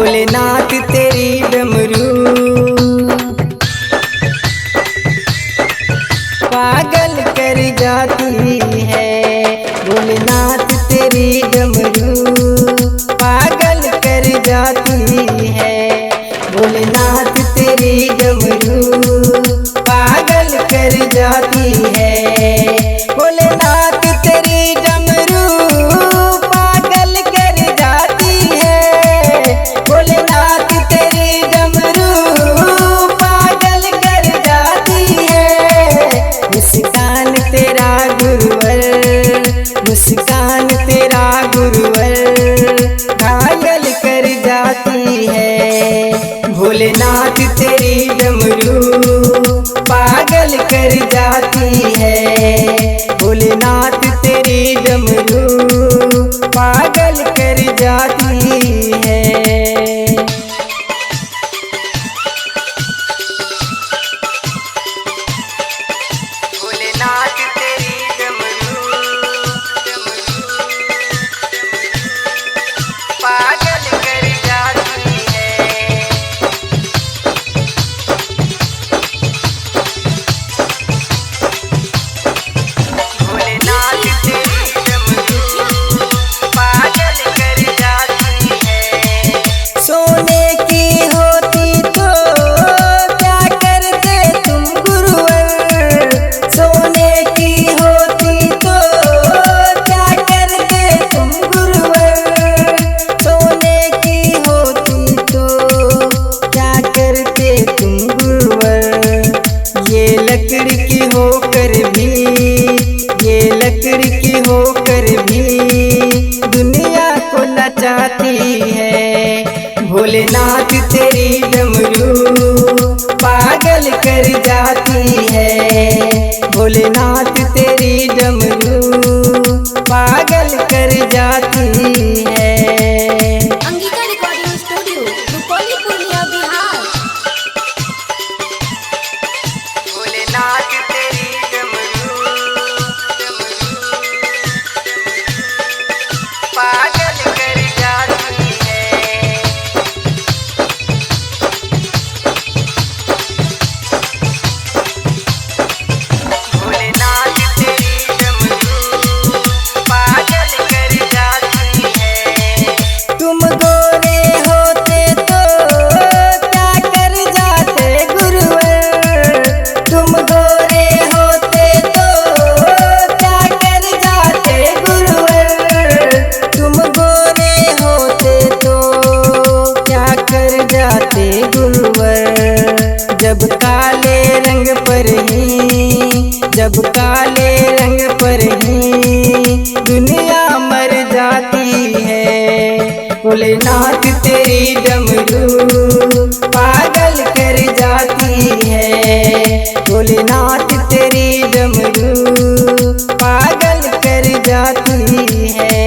भोलेनाथ तेरी डमरू पागल कर जाती है। भोलेनाथ तेरी डमरू पागल कर जाती है। भोलेनाथ तेरी डमरू पागल कर जाती है। भोलेनाथ तेरी डमरू पागल कर जाती है। भोलेनाथ तेरी डमरू पागल कर जाती है। मुस्कान तेरा गुरुवर, मुस्कान तेरा गुरुवर घायल कर जाती है। भोलेनाथ तेरी डमरू पागल कर जाती है। भोलेनाथ तेरी डमरू पागल कर जाती है। भोलेनाथ तेरी डमरू पागल कर जाती है। भोलेनाथ तेरी डमरू पागल कर जाती है। सोने की होती तो क्या करते तुम गुरुवर। सोने की होती तो क्या करते तुम गुरुवर। सोने की होती तो क्या करते तुम गुरुवर। ये लकड़ी की होकर भी, ये लकड़ी की होकर भी दुनिया को नचाती है। भोलेनाथ तेरी डमरू पागल कर जाती है। भोलेनाथ तेरी डमरू पागल कर जाती है। Angika recording studio, Rupauli, Purnia, Bihar. भोलेनाथ तेरी डमरू पागल कर जाती है। भोलेनाथ तेरी डमरू पागल कर जाती है। तुम गोरे होते तो क्या कर जाते गुरुवर। तुम गोरे होते तो क्या कर जाते गुरुवर। तुम गोरे होते तो क्या कर जाते गुरुवर। जब काले रंग पर ही, जब काले रंग पर ही दुनिया मर जाती है। भोलेनाथ तेरी डमरू पागल कर जाती है। भोलेनाथ तेरी डमरू पागल कर जाती है।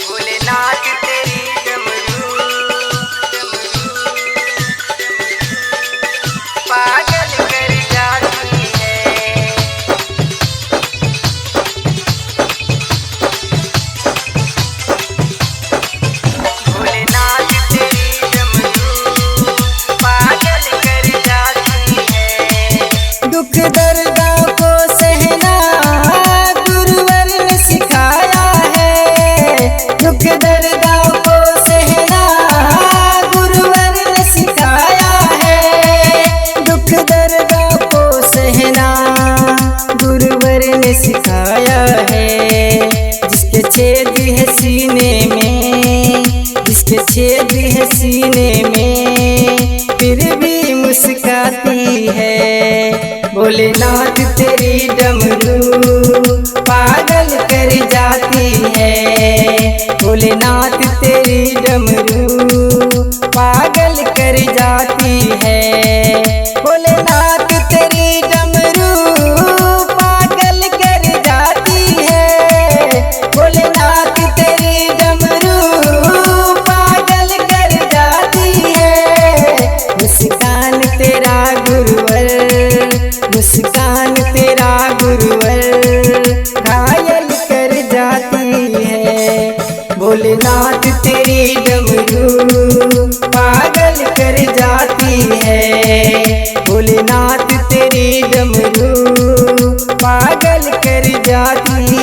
भोलेनाथ तेरी डमरू पागल कर जाती है। भोलेनाथ तेरी डमरू पागल कर जाती है। दुख दर्दों को सहना गुरुवर ने सिखाया है। दुख दर्दों को सहना गुरुवर ने सिखाया है। दुख दर्दों को सहना गुरुवर ने सिखाया है। जिसके छेद है सीने में, जिसके छेद है सीने में फिर भी मुस्काती है। भोलेनाथ तेरी डमरू पागल कर जाती है। भोलेनाथ तेरी डमरू पागल कर जाती है। भोलेनाथ तेरी डमरू पागल कर जाती है। भोलेनाथ तेरी डमरू पागल कर जाती है। मुस्कान तेरा गुरुवर, मुस्कान तेरा गुरुवर कर जाती